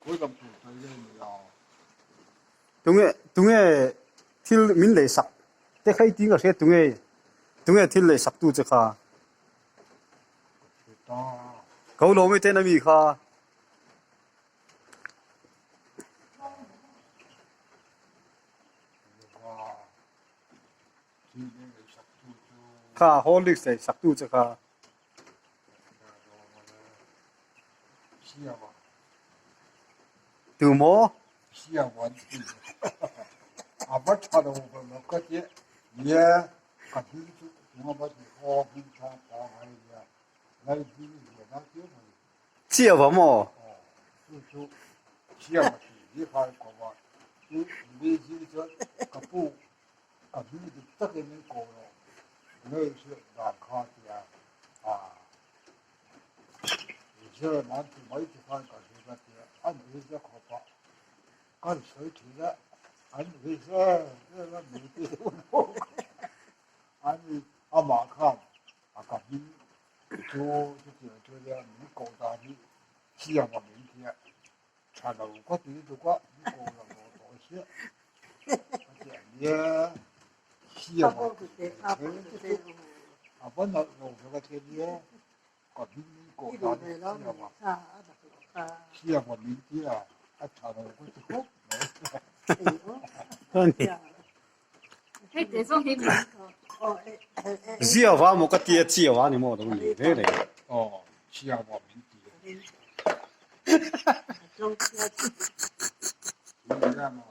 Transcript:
嗰咁條隊嘅你동해 til 민레 삭 때카이 띵가 세 동해 til레 삭두 저카 多 거울로미 때나미 카哇，今天嘅十都都 카 홀릭세 삭두 저카 試下喎， 두모 試下揾啲，啊乜查到我咪嗰啲嘢，個天主我乜嘢好平常講係嘅，你啲嘢那啲咪。 지어봐모 就这样厉害个话，就你这个不，你的这个人搞了，那是难看的啊！你这男子没地方搞这个的，俺没这可怕，俺谁去了？俺没这个没得我，俺阿妈看，个你就这样你搞大的。 只有我明天，查到我对这个你讲了我多些，也需要我，啊，本来我这个天天，个明天讲的需要我明天啊，啊查到我这个， Thế để xong thì mình 지어봐모 까 띠에 지어봐니 뭐 동네 그래 哦，需要我明天， trong 明天嘛。